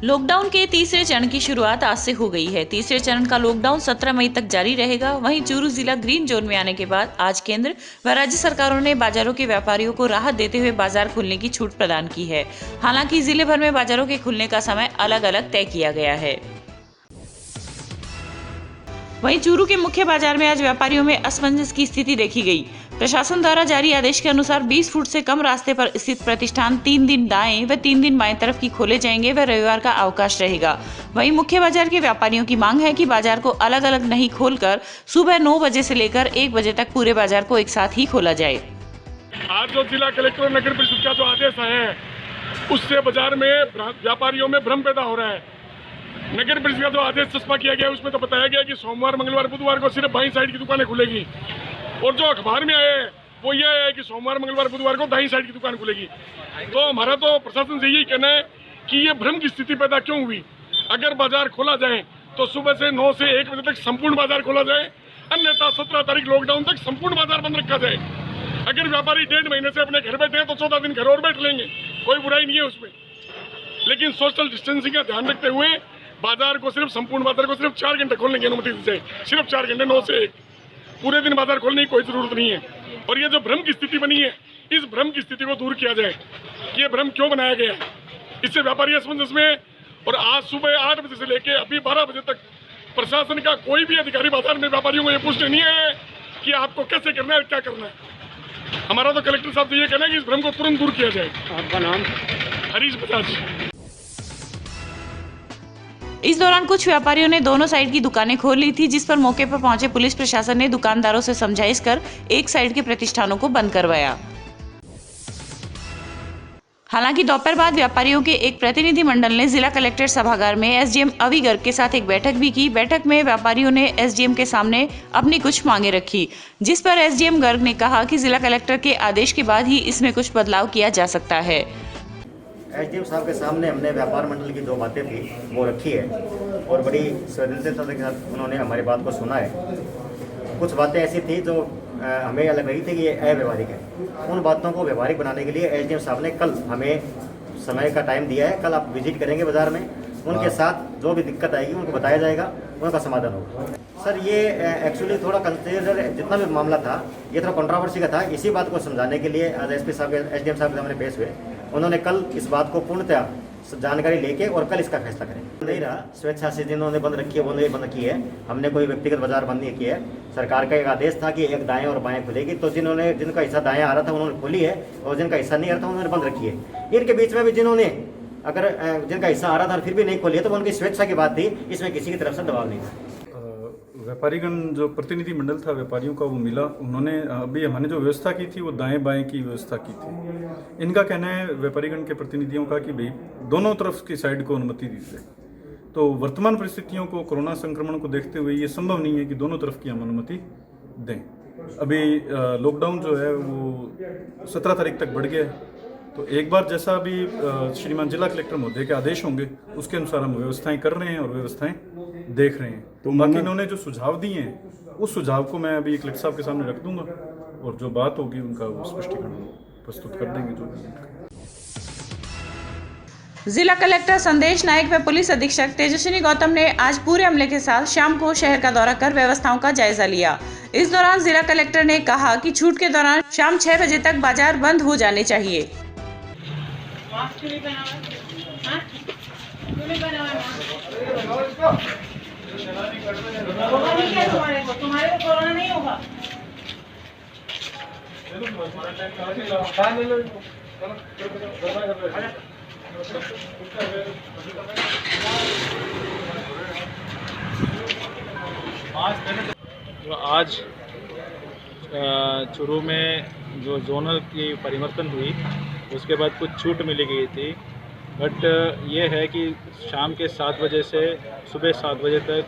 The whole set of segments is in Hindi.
लॉकडाउन के तीसरे चरण की शुरुआत आज से हो गई है। तीसरे चरण का लॉकडाउन 17 मई तक जारी रहेगा। वहीं चूरू जिला ग्रीन जोन में आने के बाद आज केंद्र व राज्य सरकारों ने बाजारों के व्यापारियों को राहत देते हुए बाजार खुलने की छूट प्रदान की है। हालांकि जिले भर में बाजारों के खुलने का समय अलग अलग तय किया गया है। वहीं चूरू के मुख्य बाजार में आज व्यापारियों में असमंजस की स्थिति देखी गई। प्रशासन द्वारा जारी आदेश के अनुसार 20 फुट से कम रास्ते पर स्थित प्रतिष्ठान 3 दिन दाएं व 3 दिन बाएं तरफ की खोले जाएंगे व रविवार का अवकाश रहेगा। वहीं मुख्य बाजार के व्यापारियों की मांग है कि बाजार को अलग अलग नहीं खोलकर सुबह 9 बजे से लेकर 1 बजे तक पूरे बाजार को एक साथ ही खोला जाए। आज जो जिला कलेक्टर और नगर परिषद का जो आदेश है उससे बाजार में व्यापारियों में भ्रम पैदा हो रहा है। नगर परिषद का जो आदेश चस्पा किया गया उसमें तो बताया गया कि सोमवार, मंगलवार, बुधवार को सिर्फ बाईं साइड की दुकानें खुलेगी, और जो अखबार में आए वो ये है कि सोमवार, मंगलवार, बुधवार को दाईं साइड की दुकान खुलेगी। तो हमारा तो प्रशासन से यही कहना है कि ये भ्रम की स्थिति पैदा क्यों हुई। अगर बाजार खोला जाए तो सुबह से 9 से 1 बजे तक संपूर्ण बाजार खोला जाए, अन्यथा 17 तारीख लॉकडाउन तक संपूर्ण बाजार बंद रखा जाए। अगर व्यापारी 1.5 महीने से अपने घर बैठे हैं तो 14 दिन घर और बैठ लेंगे, कोई बुराई नहीं है उसमें। लेकिन सोशल डिस्टेंसिंग का ध्यान रखते हुए बाजार को सिर्फ संपूर्ण बाजार को सिर्फ 4 घंटे खोलने की अनुमति दी जाए। सिर्फ 4 घंटे, 9 से 1, पूरे दिन बाजार खोलने की कोई जरूरत नहीं है। और ये जो भ्रम की स्थिति बनी है, इस भ्रम की स्थिति को दूर किया जाए कि ये भ्रम क्यों बनाया गया है। इससे व्यापारी असमंजस में, और आज सुबह 8 बजे से लेकर अभी 12 बजे तक प्रशासन का कोई भी अधिकारी बाजार में व्यापारियों को ये पूछने नहीं है कि आपको कैसे करना है, क्या करना है। हमारा तो कलेक्टर साहब से ये कहना है कि इस भ्रम को तुरंत दूर किया जाए। आपका नाम? हरीश बजाज। इस दौरान कुछ व्यापारियों ने दोनों साइड की दुकानें खोल ली थी, जिस पर मौके पर पहुंचे पुलिस प्रशासन ने दुकानदारों से समझाइश कर एक साइड के प्रतिष्ठानों को बंद करवाया। हालांकि दोपहर बाद व्यापारियों के एक प्रतिनिधि मंडल ने जिला कलेक्टर सभागार में एसडीएम अवी गर्ग के साथ एक बैठक भी की। बैठक में व्यापारियों ने एसडीएम के सामने अपनी कुछ मांगे रखी, जिस पर एसडीएम गर्ग ने कहा कि जिला कलेक्टर के आदेश के बाद ही इसमें कुछ बदलाव किया जा सकता है। एसडीएम साहब के सामने हमने व्यापार मंडल की जो बातें थी वो रखी है, और बड़ी संवेदनशीलता के साथ उन्होंने हमारी बात को सुना है। कुछ बातें ऐसी थी जो हमें लग रही थी कि ये अव्यवहारिक है। उन बातों को व्यवहारिक बनाने के लिए एसडीएम साहब ने कल हमें समय का टाइम दिया है। कल आप विजिट करेंगे बाजार में, उनके साथ जो भी दिक्कत आएगी उनको बताया जाएगा, उनका समाधान होगा। सर ये एक्चुअली थोड़ा कंसिडर जितना भी मामला था ये थोड़ा कंट्रोवर्सी का था। इसी बात को समझाने के लिए आज एसपी साहब, एसडीएम साहब के सामने पेश हुए। उन्होंने कल इस बात को पूर्णतः जानकारी लेके और कल इसका फैसला करें। नहीं रहा, स्वेच्छा से जिन्होंने बंद रखी है वो नहीं बंद की है। हमने कोई व्यक्तिगत बाजार बंद नहीं किया है। सरकार का एक आदेश था कि एक दाएं और बाएं खुलेगी, तो जिनका हिस्सा दाएं आ रहा था उन्होंने खोली है, और जिनका हिस्सा नहीं आ रहा था उन्होंने बंद रखी है। इनके बीच में भी जिनका हिस्सा आ रहा था फिर भी नहीं खोली है, तो उनकी स्वेच्छा की बात थी, इसमें किसी की तरफ से दबाव नहीं था। व्यापारीगण जो प्रतिनिधि मंडल था व्यापारियों का वो मिला, उन्होंने अभी हमने जो व्यवस्था की थी वो दाएं बाएं की व्यवस्था की थी। इनका कहना है व्यापारीगण के प्रतिनिधियों का कि भाई दोनों तरफ की साइड को अनुमति दी जाए। तो वर्तमान परिस्थितियों को, कोरोना संक्रमण को देखते हुए ये संभव नहीं है कि दोनों तरफ की हम अनुमति दें। अभी लॉकडाउन जो है वो 17 तारीख तक बढ़ गया है, तो एक बार जैसा अभी श्रीमान जिला कलेक्टर महोदय के आदेश होंगे उसके अनुसार हम व्यवस्थाएं कर रहे हैं और व्यवस्थाएं देख रहे हैं। तो बाकी इन्होंने जो सुझाव दिए हैं उस सुझाव को मैं अभी कलेक्टर साहब के सामने रख दूंगा, और जो बात होगी उनका वो स्पष्टीकरण प्रस्तुत कर देंगे। जो जिला कलेक्टर संदेश नायक व पुलिस अधीक्षक तेजस्विनी गौतम ने आज पूरे अमले के साथ शाम को शहर का दौरा कर व्यवस्थाओं का जायजा लिया। इस दौरान जिला कलेक्टर ने कहा कि छूट के दौरान शाम 6 बजे तक बाजार बंद हो जाने चाहिए। तुम्हारे को कोरोना नहीं होगा। जो आज चूरू में जो जोनल की परिवर्तन हुई उसके बाद कुछ छूट मिली गई थी, बट ये है कि शाम के 7 बजे से सुबह 7 बजे तक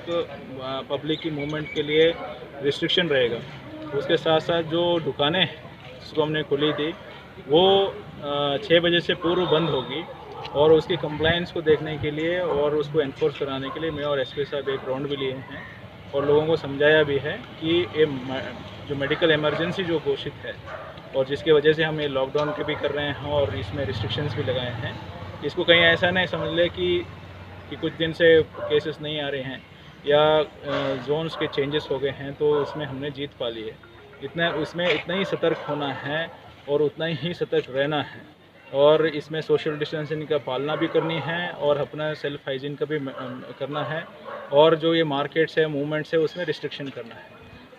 पब्लिक की मूवमेंट के लिए रिस्ट्रिक्शन रहेगा। उसके साथ साथ जो दुकानें जिसको हमने खोली थी वो 6 बजे से पूर्व बंद होगी, और उसकी कंप्लायंस को देखने के लिए और उसको एनफोर्स कराने के लिए मैं और एसपी साहब एक राउंड भी लिए हैं और लोगों को समझाया भी है कि ये जो मेडिकल इमरजेंसी जो घोषित है और जिसके वजह से हम ये लॉकडाउन के भी कर रहे हैं और इसमें रिस्ट्रिक्शंस भी लगाए हैं, इसको कहीं ऐसा नहीं समझ ले कि कि कुछ दिन से केसेस नहीं आ रहे हैं या जोन्स के चेंजेस हो गए हैं, तो उसमें हमने जीत पा ली है। इतना ही सतर्क होना है और उतना ही सतर्क रहना है, और इसमें सोशल डिस्टेंसिंग का पालना भी करनी है और अपना सेल्फ हाइजीन का भी करना है, और जो ये मार्केट्स है, मूवमेंट्स है, उसमें रिस्ट्रिक्शन करना है।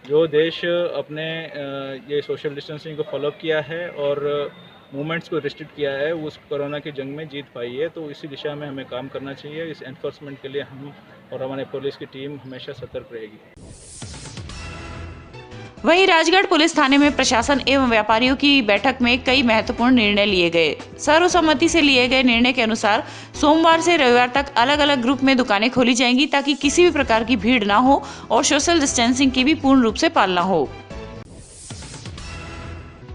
जो देश अपने ये सोशल डिस्टेंसिंग को फॉलो किया है और मूवमेंट्स को रिस्ट्रिक्ट किया है, उस कोरोना की जंग में जीत पाई है। तो इसी दिशा में हमें काम करना चाहिए। इस एनफोर्समेंट के लिए हम और हमारे पुलिस की टीम हमेशा सतर्क रहेगी। वहीं राजगढ़ पुलिस थाने में प्रशासन एवं व्यापारियों की बैठक में कई महत्वपूर्ण निर्णय लिए गए। सर्वसम्मति से लिए गए निर्णय के अनुसार सोमवार से रविवार तक अलग अलग ग्रुप में दुकानें खोली जाएंगी, ताकि किसी भी प्रकार की भीड़ ना हो और सोशल डिस्टेंसिंग की भी पूर्ण रूप से पालना हो।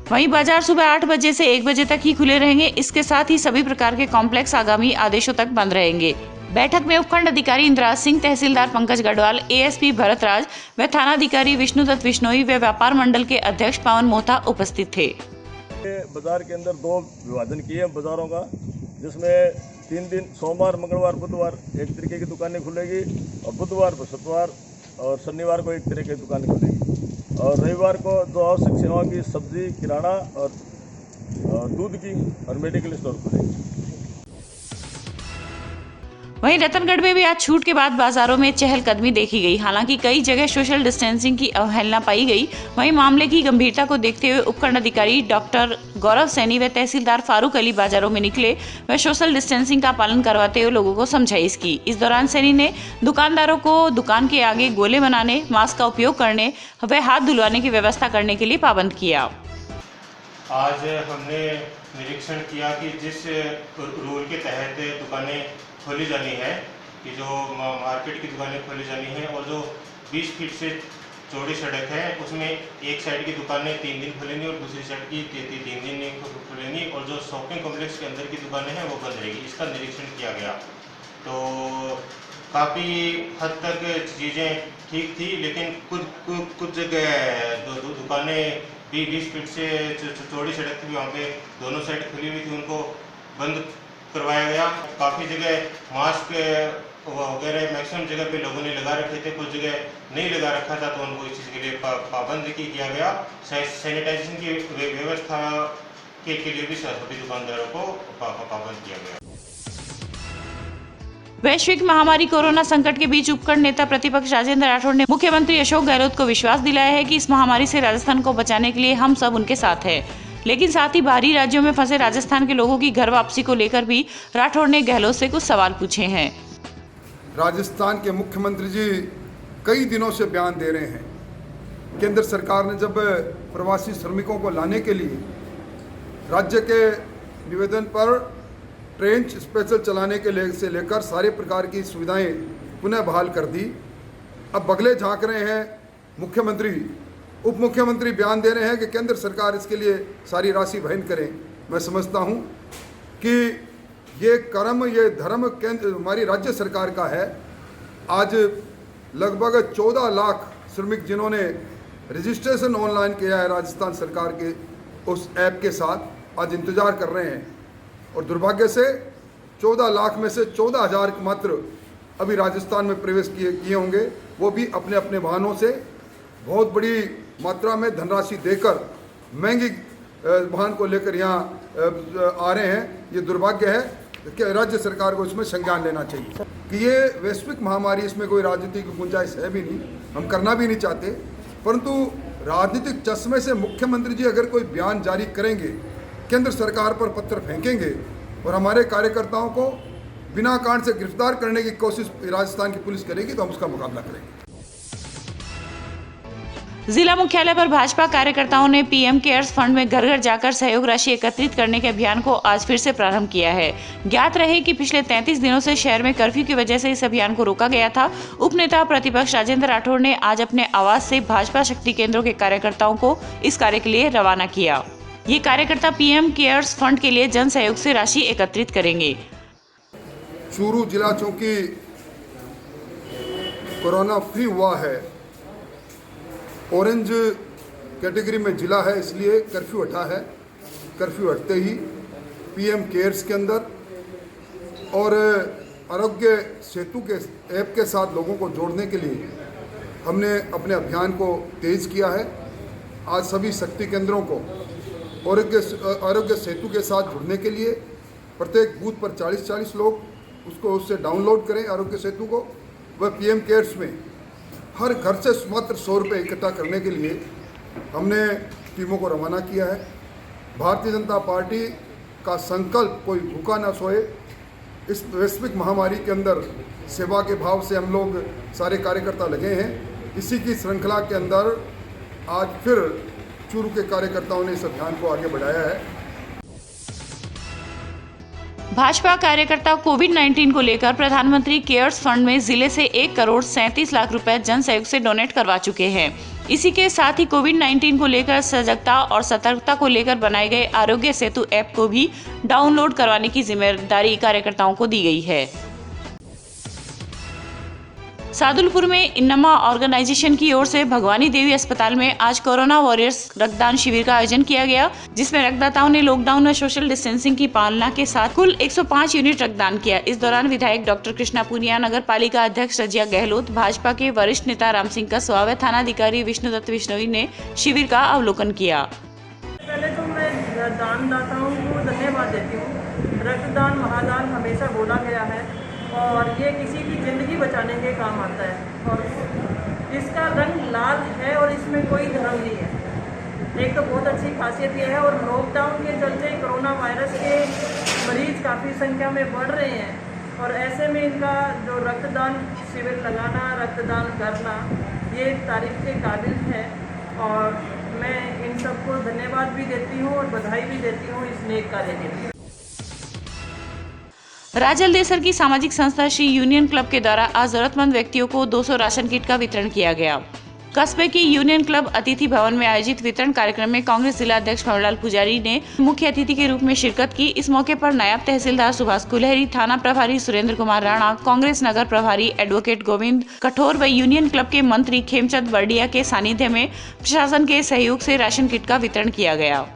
वहीं बाजार सुबह 8 बजे से 1 बजे तक ही खुले रहेंगे। इसके साथ ही सभी प्रकार के कॉम्प्लेक्स आगामी आदेशों तक बंद रहेंगे। बैठक में उपखंड अधिकारी इंद्राज सिंह, तहसीलदार पंकज गढ़वाल, एएसपी भरत राज व थानाधिकारी विष्णुदत्त बिश्नोई व व्यापार मंडल के अध्यक्ष पवन मोथा उपस्थित थे। बाजार के अंदर 2 विभाजन किए हैं बाजारों का, जिसमें 3 दिन सोमवार, मंगलवार, बुधवार एक तरीके की दुकानें खुलेगी, और बुधवार, बृहस्पतिवार और शनिवार को एक तरह की दुकानें खुलेगी, और रविवार को जो आवश्यक सेवाओं की सब्जी, किराना और दूध की और मेडिकल स्टोर खुलेगी। वहीं रतनगढ़ में भी आज छूट के बाद बाजारों में चहलकदमी देखी गई। हालांकि कई जगह सोशल डिस्टेंसिंग की अवहेलना पाई गई। वहीं मामले की गंभीरता को देखते हुए उपखंड अधिकारी डॉक्टर गौरव सैनी व तहसीलदार फारूक अली बाजारों में निकले व सोशल डिस्टेंसिंग का पालन करवाते हुए लोगों को समझाइश की। इस दौरान सैनी ने दुकानदारों को दुकान के आगे गोले बनाने, मास्क का उपयोग करने व हाथ धुलवाने की व्यवस्था करने के लिए पाबंद किया। आज हमने निरीक्षण किया कि जिस रूल के तहत दुकानें खोली जानी है, कि जो मार्केट की दुकानें खोली जानी है, और जो 20 फीट से चौड़ी सड़क है, उसमें एक साइड की दुकानें 3 दिन खुलेंगी और दूसरी साइड की 3 दिन खुलेंगी, और जो शॉपिंग कॉम्प्लेक्स के अंदर की दुकानें हैं वो बंद रहेगी। इसका निरीक्षण किया गया तो काफ़ी हद तक चीज़ें ठीक थी, लेकिन कुछ जगह दुकानें 20 फीट से चौड़ी सड़क थी, वहाँ पे दोनों साइड खुली हुई थी, उनको बंद करवाया गया। काफ़ी जगह मास्क वगैरह मैक्सिमम जगह पे लोगों ने लगा रखे थे, कुछ जगह नहीं लगा रखा था, तो उनको इस चीज़ के लिए पाबंद किया गया। सैनिटाइजेशन की व्यवस्था के लिए भी सभी दुकानदारों को पाबंद किया गया। वैश्विक महामारी कोरोना संकट के बीच उपखंड नेता प्रतिपक्ष राजेंद्र राठौड़ ने मुख्यमंत्री अशोक गहलोत को विश्वास दिलाया है कि इस महामारी से राजस्थान को बचाने के लिए हम सब उनके साथ हैं। लेकिन साथ ही बाहरी राज्यों में फंसे राजस्थान के लोगों की घर वापसी को लेकर भी राठौड़ ने गहलोत से कुछ सवाल पूछे हैं। राजस्थान के मुख्यमंत्री जी कई दिनों से बयान दे रहे हैं। केंद्र सरकार ने जब प्रवासी श्रमिकों को लाने के लिए राज्य के निवेदन पर ट्रेन स्पेशल चलाने के से लेकर सारे प्रकार की सुविधाएं पुनः बहाल कर दी। अब बगले झांक रहे हैं मुख्यमंत्री, उप मुख्यमंत्री बयान दे रहे हैं कि केंद्र सरकार इसके लिए सारी राशि वहन करें। मैं समझता हूं कि ये कर्म, ये धर्म केंद्र हमारी राज्य सरकार का है। आज लगभग 14 लाख श्रमिक जिन्होंने रजिस्ट्रेशन ऑनलाइन किया है राजस्थान सरकार के उस ऐप के साथ, आज इंतज़ार कर रहे हैं, और दुर्भाग्य से 14 लाख में से 14,000 मात्र अभी राजस्थान में प्रवेश किए होंगे, वो भी अपने अपने वाहनों से बहुत बड़ी मात्रा में धनराशि देकर महंगी वाहन को लेकर यहाँ आ रहे हैं। ये दुर्भाग्य है कि राज्य सरकार को इसमें संज्ञान लेना चाहिए कि ये वैश्विक महामारी, इसमें कोई राजनीति की गुंजाइश है भी नहीं, हम करना भी नहीं चाहते, परंतु राजनीतिक चश्मे से मुख्यमंत्री जी अगर कोई बयान जारी करेंगे, केंद्र सरकार पर पत्थर फेंकेंगे और हमारे कार्यकर्ताओं को बिना कारण से गिरफ्तार करने की कोशिश राजस्थान की पुलिस करेगी, तो हम उसका मुकाबला करेंगे। जिला मुख्यालय पर भाजपा कार्यकर्ताओं ने पीएम केयर्स फंड में घर घर जाकर सहयोग राशि एकत्रित करने के अभियान को आज फिर से प्रारंभ किया है। ज्ञात रहे कि पिछले 33 दिनों से शहर में कर्फ्यू की वजह से इस अभियान को रोका गया था। उपनेता प्रतिपक्ष राजेंद्र राठौड़ ने आज अपने आवास से भाजपा शक्ति केंद्रों के कार्यकर्ताओं को इस कार्य के लिए रवाना किया। ये कार्यकर्ता पीएम केयर्स फंड के लिए जन सहयोग से राशि एकत्रित करेंगे। चूरू जिला चूंकि कोरोना फ्री हुआ है, ऑरेंज कैटेगरी में जिला है, इसलिए कर्फ्यू हटा है। कर्फ्यू हटते ही पीएम केयर्स के अंदर और आरोग्य सेतु के ऐप के साथ लोगों को जोड़ने के लिए हमने अपने अभियान को तेज़ किया है। आज सभी शक्ति केंद्रों को आरोग्य सेतु के साथ जुड़ने के लिए प्रत्येक बूथ पर 40-40 लोग उससे डाउनलोड करें आरोग्य सेतु को। वह PM केयर्स में हर घर से मात्र 100 रुपये इकट्ठा करने के लिए हमने टीमों को रवाना किया है। भारतीय जनता पार्टी का संकल्प कोई भूखा ना सोए, इस वैश्विक महामारी के अंदर सेवा के भाव से हम लोग सारे कार्यकर्ता लगे हैं। इसी की श्रृंखला के अंदर आज फिर चूरू के कार्यकर्ताओं ने इस अभियान को आगे बढ़ाया है। भाजपा कार्यकर्ता कोविड-19 को लेकर प्रधानमंत्री केयर्स फंड में जिले से 1 करोड़ 37 लाख रुपए जन सहयोग से डोनेट करवा चुके हैं। इसी के साथ ही कोविड-19 को लेकर सजगता और सतर्कता को लेकर बनाए गए आरोग्य सेतु ऐप को भी डाउनलोड करवाने की जिम्मेदारी कार्यकर्ताओं को दी गई है। सादुलपुर में इन्नमा ऑर्गेनाइजेशन की ओर से भगवानी देवी अस्पताल में आज कोरोना वॉरियर्स रक्तदान शिविर का आयोजन किया गया, जिसमें रक्तदाताओं ने लॉकडाउन और सोशल डिस्टेंसिंग की पालना के साथ कुल 105 यूनिट रक्तदान किया। इस दौरान विधायक डॉक्टर कृष्णा पुनिया, नगर पालिका अध्यक्ष रजिया गहलोत, भाजपा के वरिष्ठ नेता राम सिंह कसवा व थानाधिकारी विष्णुदत्त विश्नोई ने शिविर का अवलोकन किया। पहले तो मैं दानदाताओं को धन्यवाद देती हूँ। रक्तदान महादान हमेशा बोला गया है और ये किसी की ज़िंदगी बचाने के काम आता है और इसका रंग लाल है और इसमें कोई धर्म नहीं है। एक तो बहुत अच्छी खासियत ये है और लॉकडाउन के चलते कोरोना वायरस के मरीज काफ़ी संख्या में बढ़ रहे हैं और ऐसे में इनका जो रक्तदान शिविर लगाना, रक्तदान करना, ये तारीफ के काबिल है और मैं इन सबको धन्यवाद भी देती हूँ और बधाई भी देती हूँ इस नेक कार्य के लिए। राजलदेसर की सामाजिक संस्था श्री यूनियन क्लब के द्वारा आज जरूरतमंद व्यक्तियों को 200 राशन किट का वितरण किया गया। कस्बे की यूनियन क्लब अतिथि भवन में आयोजित वितरण कार्यक्रम में कांग्रेस जिला अध्यक्ष भंवरलाल पुजारी ने मुख्य अतिथि के रूप में शिरकत की। इस मौके पर नायब तहसीलदार सुभाष कुलहरी, थाना प्रभारी सुरेंद्र कुमार राणा, कांग्रेस नगर प्रभारी एडवोकेट गोविंद कठोर व यूनियन क्लब के मंत्री खेमचंद बर्डिया के सानिध्य में प्रशासन के सहयोग से राशन किट का वितरण किया गया।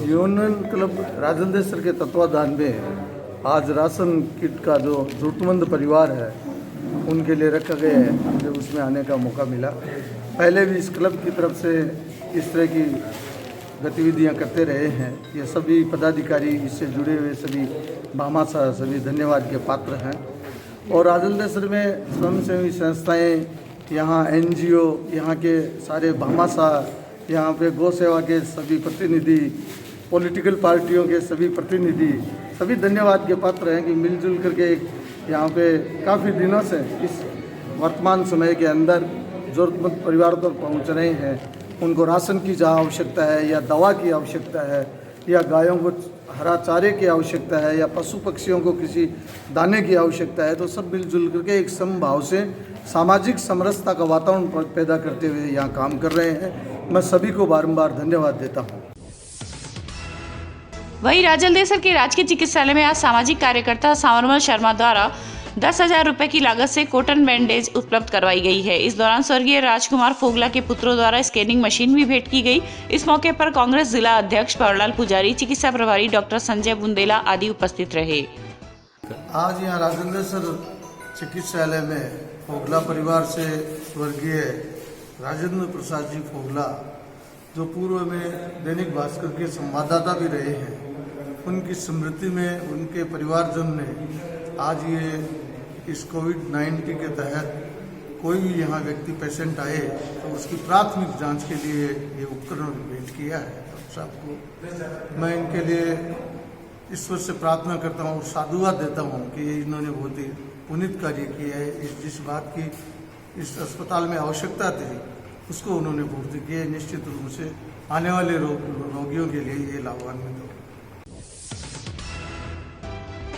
यूनियन क्लब राजलदेसर के तत्वाधान में आज राशन किट का जो जरूरतमंद परिवार है उनके लिए रखा गया है, मुझे उसमें आने का मौका मिला। पहले भी इस क्लब की तरफ से इस तरह की गतिविधियां करते रहे हैं। ये सभी पदाधिकारी, इससे जुड़े हुए सभी भामाशाह सभी धन्यवाद के पात्र हैं। और राजलदेसर में स्वयंसेवी संस्थाएं, यहाँ NGO, यहाँ के सारे भामाशाह, यहाँ पे गौ सेवा के सभी प्रतिनिधि, पॉलिटिकल पार्टियों के सभी प्रतिनिधि, सभी धन्यवाद के पात्र हैं कि मिलजुल करके यहाँ पे काफ़ी दिनों से इस वर्तमान समय के अंदर ज़रूरतमंद परिवारों तक पहुँच रहे हैं। उनको राशन की जहाँ आवश्यकता है या दवा की आवश्यकता है या गायों को हरा चारे की आवश्यकता है या पशु पक्षियों को किसी दाने की आवश्यकता है, तो सब मिलजुल करके एक समभाव से सामाजिक समरसता का वातावरण पैदा करते हुए यहाँ काम कर रहे हैं। मैं सभी को बारंबार धन्यवाद देता हूँ। वहीं राजलदेसर के राजकीय चिकित्सालय में आज सामाजिक कार्यकर्ता सांवरमल शर्मा द्वारा 10,000 रुपए की लागत से कॉटन बैंडेज उपलब्ध करवाई गई है। इस दौरान स्वर्गीय राजकुमार फोगला के पुत्रों द्वारा स्कैनिंग मशीन भी भेंट की गई। इस मौके पर कांग्रेस जिला अध्यक्ष भंवरलाल पुजारी, चिकित्सा प्रभारी डॉक्टर संजय बुंदेला आदि उपस्थित रहे। आज यहाँ राजलदेसर चिकित्सालय में फोगला परिवार से स्वर्गीय राजेंद्र प्रसाद जी फोगला, जो पूर्व में दैनिक भास्कर के संवाददाता भी रहे हैं, उनकी स्मृति में उनके परिवारजन ने आज ये इस कोविड-19 के तहत कोई भी यहाँ व्यक्ति पेशेंट आए तो उसकी प्राथमिक जांच के लिए ये उपकरण भेंट किया है। डॉक्टर साहब को मैं इनके लिए ईश्वर से प्रार्थना करता हूँ और साधुवाद देता हूँ कि इन्होंने बहुत ही पुनीत कार्य किया है। जिस बात की इस अस्पताल में आवश्यकता थी उसको उन्होंने पूर्ति की है। निश्चित रूप से आने वाले रोगियों के लिए ये लाभान्वित होगा।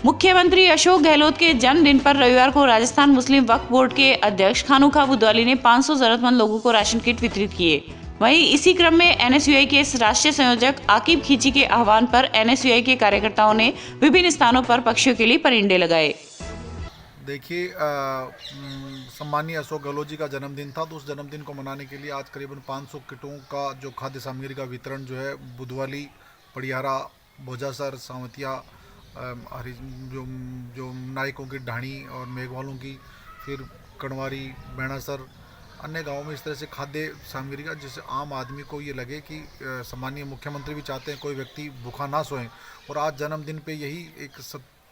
मुख्यमंत्री अशोक गहलोत के जन्मदिन पर रविवार को राजस्थान मुस्लिम वक्फ बोर्ड के अध्यक्ष खानुखा बुद्वाली ने 500 जरूरतमंद लोगों को राशन किट वितरित किए। वहीं इसी क्रम में NSUI के राष्ट्रीय संयोजक आकिब खींची के आह्वान पर NSUI के कार्यकर्ताओं ने विभिन्न स्थानों पर पक्षियों के लिए परिंदे लगाए। देखिए, सम्मानीय अशोक गहलोत जी का जन्मदिन था, तो उस जन्मदिन को मनाने के लिए आज करीबन 500 किटों का जो खाद्य सामग्री का वितरण जो है बुधवाली, पड़ियारा, भोजासर, सावंतिया, हरी जो जो नायकों की ढाणी और मेघवालों की, फिर कणवारी, बैणासर, अन्य गांवों में इस तरह से खाद्य सामग्री का, जिससे आम आदमी को ये लगे कि सम्मानीय मुख्यमंत्री भी चाहते हैं कोई व्यक्ति भूखा ना सोए। और आज जन्मदिन पे यही एक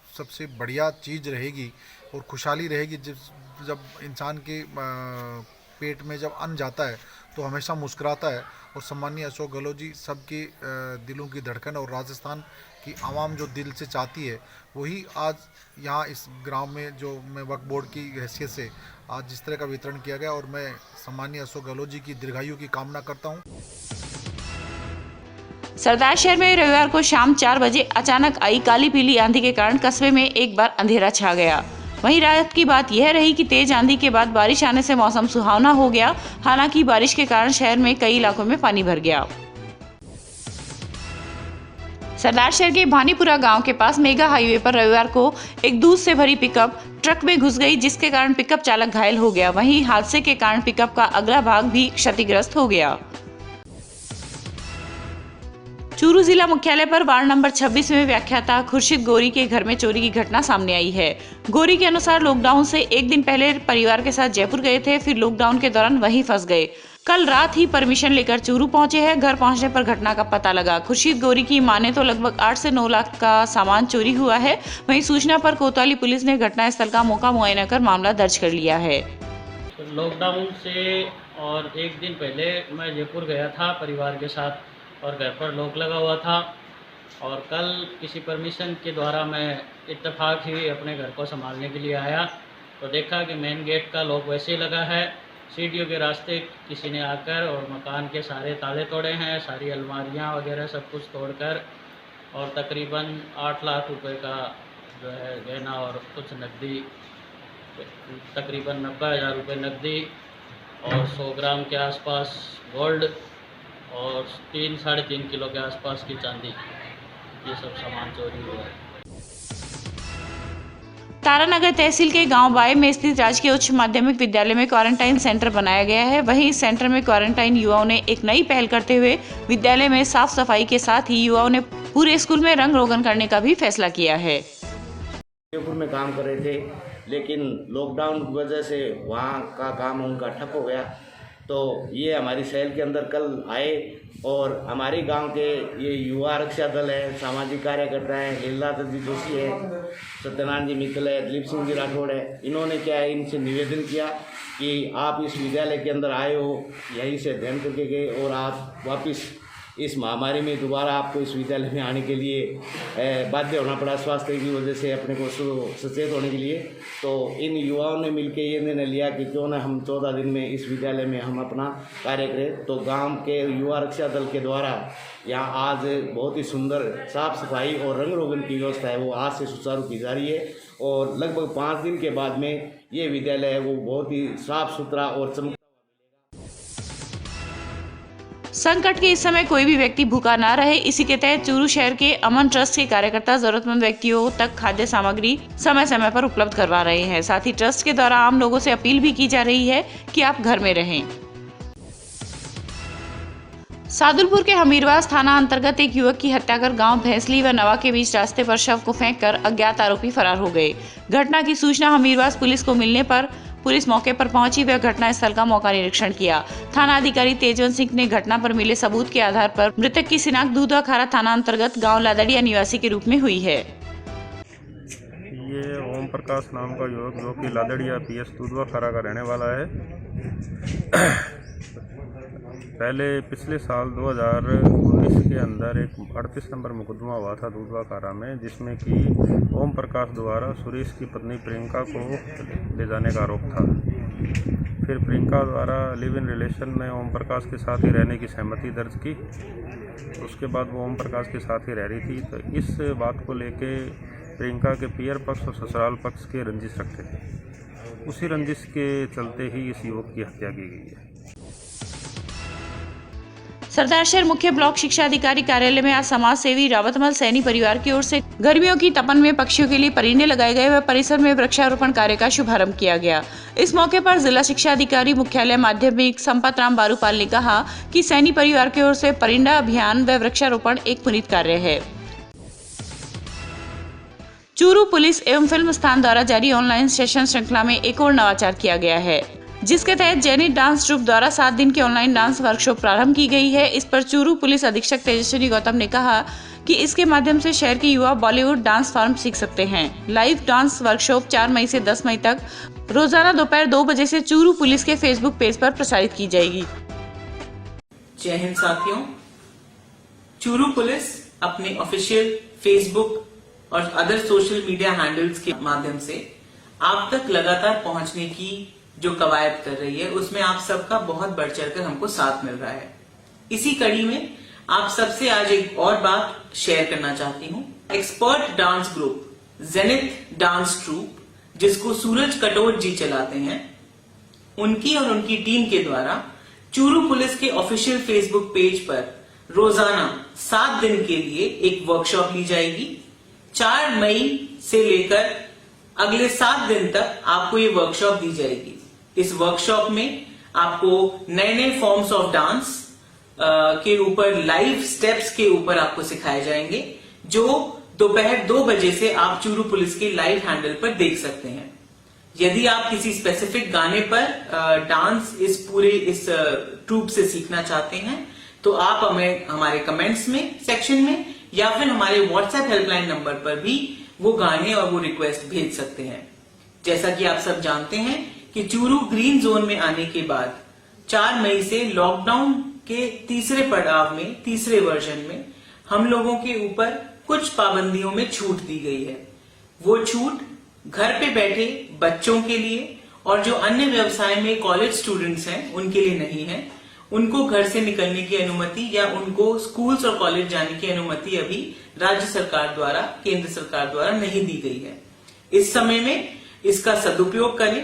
सबसे बढ़िया चीज़ रहेगी और खुशहाली रहेगी। जब इंसान के पेट में जब अन्न जाता है तो हमेशा मुस्कुराता है। और सम्मानीय अशोक गहलोत जी सबके दिलों की धड़कन और राजस्थान की आवाम जो दिल से चाहती है वही आज यहाँ इस ग्राम में, जो मैं वक्फ बोर्ड की हैसियत से आज जिस तरह का वितरण किया गया, और मैं सम्मानीय अशोक गहलोत जी की दीर्घायु की कामना करता हूँ। सरदार शहर में रविवार को शाम 4 बजे अचानक आई काली पीली आंधी के कारण कस्बे में एक बार अंधेरा छा गया। वहीं राहत की बात यह रही कि तेज आंधी के बाद बारिश आने से मौसम सुहावना हो गया। हालांकि बारिश के कारण शहर में कई इलाकों में पानी भर गया। सरदार शहर के भानीपुरा गांव के पास मेगा हाईवे पर रविवार को एक दूध से भरी पिकअप ट्रक में घुस गई, जिसके कारण पिकअप चालक घायल हो गया। वहीं हादसे के कारण पिकअप का अगला भाग भी क्षतिग्रस्त हो गया। चूरू जिला मुख्यालय पर वार्ड नंबर 26 में व्याख्याता खुर्शीद गोरी के घर में चोरी की घटना सामने आई है। गोरी के अनुसार लॉकडाउन से एक दिन पहले परिवार के साथ जयपुर गए थे, फिर लॉकडाउन के दौरान वहीं फंस गए। कल रात ही परमिशन लेकर चूरू पहुंचे हैं। घर पहुंचने पर घटना का पता लगा। खुर्शीद गोरी की माने तो लगभग 8 से 9 लाख का सामान चोरी हुआ है। वहीं सूचना पर कोतवाली पुलिस ने घटनास्थल का मौका मुआयना कर मामला दर्ज कर लिया है। लॉकडाउन से और एक दिन पहले मैं जयपुर गया था परिवार के साथ, और घर पर लॉक लगा हुआ था। और कल किसी परमिशन के द्वारा मैं इत्तेफाक ही अपने घर को संभालने के लिए आया तो देखा कि मेन गेट का लॉक वैसे ही लगा है। सीढ़ियों के रास्ते किसी ने आकर और मकान के सारे ताले तोड़े हैं, सारी अलमारियां वगैरह सब कुछ तोड़कर, और तकरीबन 8 लाख रुपए का जो है गहना और कुछ नकदी, तकरीबन 90,000 रुपये नकदी और 100 ग्राम के आसपास गोल्ड और 3-3.5 किलो के आसपास की चांदी, ये सब सामान चोरी हुआ है। तारानगर तहसील के गांव बाय में स्थित राजकीय उच्च माध्यमिक विद्यालय में क्वारंटाइन सेंटर बनाया गया है। वहीं इस सेंटर में क्वारंटाइन युवाओं ने एक नई पहल करते हुए विद्यालय में साफ सफाई के साथ ही युवाओं ने पूरे स्कूल में रंग रोगन करने का भी फैसला किया है। जयपुर में काम कर रहे थे, लेकिन लॉकडाउन की वजह से वहाँ का काम उनका ठप हो गया। तो ये हमारी शहर के अंदर कल आए और हमारे गांव के ये युवा रक्षा दल है, सामाजिक कार्यकर्ता हैं, लीलाधर जी जोशी है, सत्यनारायण जी मित्तल है, दिलीप सिंह जी राठौड़ है। इन्होंने क्या है, इनसे निवेदन किया कि आप इस विद्यालय के अंदर आए हो, यहीं से अध्ययन करके गए और आप वापस इस महामारी में दोबारा आपको इस विद्यालय में आने के लिए बाध्य होना पड़ा, स्वास्थ्य की वजह से अपने को सचेत होने के लिए। तो इन युवाओं ने मिलकर ये निर्णय लिया कि क्यों ना हम 14 दिन में इस विद्यालय में हम अपना कार्य करें। तो गांव के युवा रक्षा दल के द्वारा यहाँ आज बहुत ही सुंदर साफ सफाई और रंग रोगन की व्यवस्था है वो आज से सुचारू की जा रही है। और लगभग 5 दिन के बाद में ये विद्यालय है वो बहुत ही साफ सुथरा और चमक। संकट के इस समय कोई भी व्यक्ति भूखा ना रहे, इसी के तहत चूरू शहर के अमन ट्रस्ट के कार्यकर्ता जरूरतमंद व्यक्तियों तक खाद्य सामग्री समय समय पर उपलब्ध करवा रहे हैं। साथ ही ट्रस्ट के द्वारा आम लोगों से अपील भी की जा रही है कि आप घर में रहें। सादुलपुर के हमीरवास थाना अंतर्गत एक युवक की हत्या कर गांव भैंसली व नवा के बीच रास्ते पर शव को फेंककर अज्ञात आरोपी फरार हो गए। घटना की सूचना हमीरवास पुलिस को मिलने पर पुलिस मौके पर पहुंची व घटनास्थल का मौका निरीक्षण किया। थाना अधिकारी तेजवंत सिंह ने घटना पर मिले सबूत के आधार पर मृतक की शिनाख्त दूधवा खारा थाना अंतर्गत गांव लादड़िया निवासी के रूप में हुई है। ये ओम प्रकाश नाम का युवक जो कि लादड़िया पीएस दूधवा खारा का रहने वाला है। पहले पिछले साल 2019 के अंदर एक 38 नंबर मुकदमा हुआ था दूधवा खारा में, जिसमें कि ओम प्रकाश द्वारा सुरेश की पत्नी प्रियंका को ले जाने का आरोप था। फिर प्रियंका द्वारा लिव इन रिलेशन में ओम प्रकाश के साथ ही रहने की सहमति दर्ज की। उसके बाद वो ओम प्रकाश के साथ ही रह रही थी। तो इस बात को लेके प्रियंका के पियर पक्ष और ससुराल पक्ष के रंजिश रखते थे। उसी रंजिश के चलते ही इस युवक की हत्या की गई है। सरदार शहर मुख्य ब्लॉक शिक्षा अधिकारी कार्यालय में आज समाज सेवी रावतमल सैनी परिवार की ओर से गर्मियों की तपन में पक्षियों के लिए परिंदे लगाए गए व परिसर में वृक्षारोपण कार्य का शुभारंभ किया गया। इस मौके पर जिला शिक्षा अधिकारी मुख्यालय माध्यमिक संपत राम बारूपाल ने कहा कि सैनी परिवार की ओर से परिंदा अभियान व वृक्षारोपण एक पुनीत कार्य है। चूरू पुलिस एवं फिल्म स्थान द्वारा जारी ऑनलाइन सेशन श्रृंखला में एक और नवाचार किया गया है, जिसके तहत जेनिथ डांस ट्रूप द्वारा 7 दिन की ऑनलाइन डांस वर्कशॉप प्रारंभ की गई है। इस पर चूरू पुलिस अधीक्षक तेजस्विनी गौतम ने कहा कि इसके माध्यम से शहर के युवा बॉलीवुड डांस फॉर्म सीख सकते हैं। लाइव डांस वर्कशॉप 4 मई से 10 मई तक रोजाना दोपहर 2 बजे से चूरू पुलिस के फेसबुक पेज पर प्रसारित की जाएगी। जय हिंद साथियों, चूरू पुलिस अपने ऑफिशियल फेसबुक और अदर सोशल मीडिया हैंडल्स के माध्यम से आप तक लगातार पहुंचने की जो कवायद कर रही है, उसमें आप सबका बहुत बढ़ चढ़कर हमको साथ मिल रहा है। इसी कड़ी में आप सबसे आज एक और बात शेयर करना चाहती हूँ। Expert dance group Zenith dance troupe, जिसको सूरज कटोच जी चलाते हैं, उनकी और उनकी टीम के द्वारा चूरू पुलिस के ऑफिशियल फेसबुक पेज पर रोजाना 7 दिन के लिए एक वर्कशॉप ली जाएगी। 4 मई से लेकर अगले 7 दिन तक आपको ये वर्कशॉप दी जाएगी। इस वर्कशॉप में आपको नए नए फॉर्म्स ऑफ डांस के ऊपर, लाइव स्टेप्स के ऊपर आपको सिखाए जाएंगे, जो दोपहर 2 बजे से आप चूरू पुलिस के लाइव हैंडल पर देख सकते हैं। यदि आप किसी स्पेसिफिक गाने पर डांस इस ट्रूप से सीखना चाहते हैं, तो आप हमें हमारे कमेंट्स में सेक्शन में या फिर हमारे व्हाट्सएप हेल्पलाइन नंबर पर भी वो गाने और वो रिक्वेस्ट भेज सकते हैं। जैसा कि आप सब जानते हैं कि चूरू ग्रीन जोन में आने के बाद 4 मई से लॉकडाउन के तीसरे पड़ाव में, तीसरे वर्जन में हम लोगों के ऊपर कुछ पाबंदियों में छूट दी गई है। वो छूट घर पे बैठे बच्चों के लिए और जो अन्य व्यवसाय में कॉलेज स्टूडेंट्स हैं उनके लिए नहीं है। उनको घर से निकलने की अनुमति या उनको स्कूल्स और कॉलेज जाने की अनुमति अभी राज्य सरकार द्वारा, केंद्र सरकार द्वारा नहीं दी गई है। इस समय में इसका सदुपयोग करें।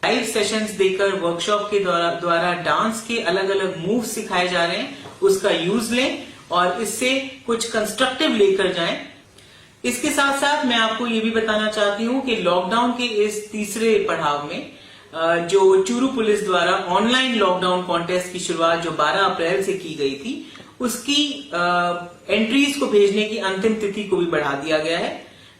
लाइव सेशंस देकर वर्कशॉप के द्वारा डांस के अलग अलग मूव सिखाए जा रहे हैं, उसका यूज लें और इससे कुछ कंस्ट्रक्टिव लेकर जाएं। इसके साथ साथ मैं आपको ये भी बताना चाहती हूँ कि लॉकडाउन के इस तीसरे पड़ाव में जो चूरू पुलिस द्वारा ऑनलाइन लॉकडाउन कॉन्टेस्ट की शुरुआत जो 12 अप्रैल से की गई थी, उसकी एंट्रीज को भेजने की अंतिम तिथि को भी बढ़ा दिया गया है।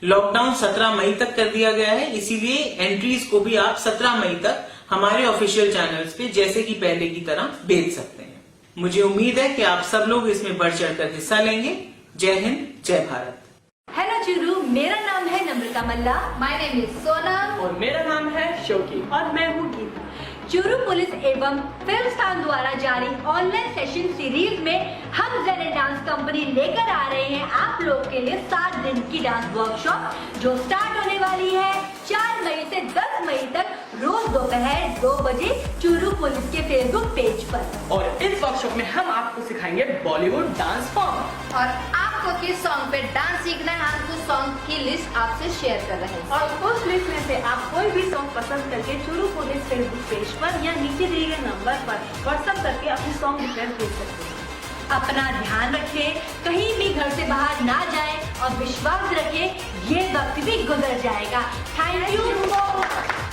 लॉकडाउन 17 मई तक कर दिया गया है, इसीलिए एंट्रीज को भी आप 17 मई तक हमारे ऑफिशियल चैनल्स पे जैसे कि पहले की तरह भेज सकते हैं। मुझे उम्मीद है कि आप सब लोग इसमें बढ़ चढ़कर हिस्सा लेंगे। जय हिंद, जय भारत। हेलो चूरू, मेरा नाम है नम्रता मल्ला। माय नेम इज सोनम और मेरा नाम है शौकी और मैं हूँ गीता। चूरू पुलिस एवं फिल्म स्थान द्वारा जारी ऑनलाइन सेशन सीरीज में हम जेनिथ डांस कंपनी लेकर आ रहे हैं आप लोग के लिए 7 दिन की डांस वर्कशॉप, जो स्टार्ट होने वाली है 4 मई से 10 मई तक रोज दोपहर 2 बजे चूरू पुलिस के फेसबुक पेज पर। और इस वर्कशॉप में हम आपको सिखाएंगे बॉलीवुड डांस फॉर्म और आपको किस सॉन्ग पे डांस सीखना है, हम उस सॉन्ग की लिस्ट आपसे शेयर कर रहे हैं। और उस लिस्ट में से आप कोई भी सॉन्ग पसंद करके चूरू पुलिस फेसबुक पेज पर या नीचे दिए गए नंबर पर व्हाट्सएप करके अपनी सॉन्ग रिक्वेस्ट भेज सकते हैं। अपना ध्यान रखें, कहीं भी घर से बाहर ना जाएं और विश्वास रखें, ये वक्त भी गुजर जाएगा। Thank you.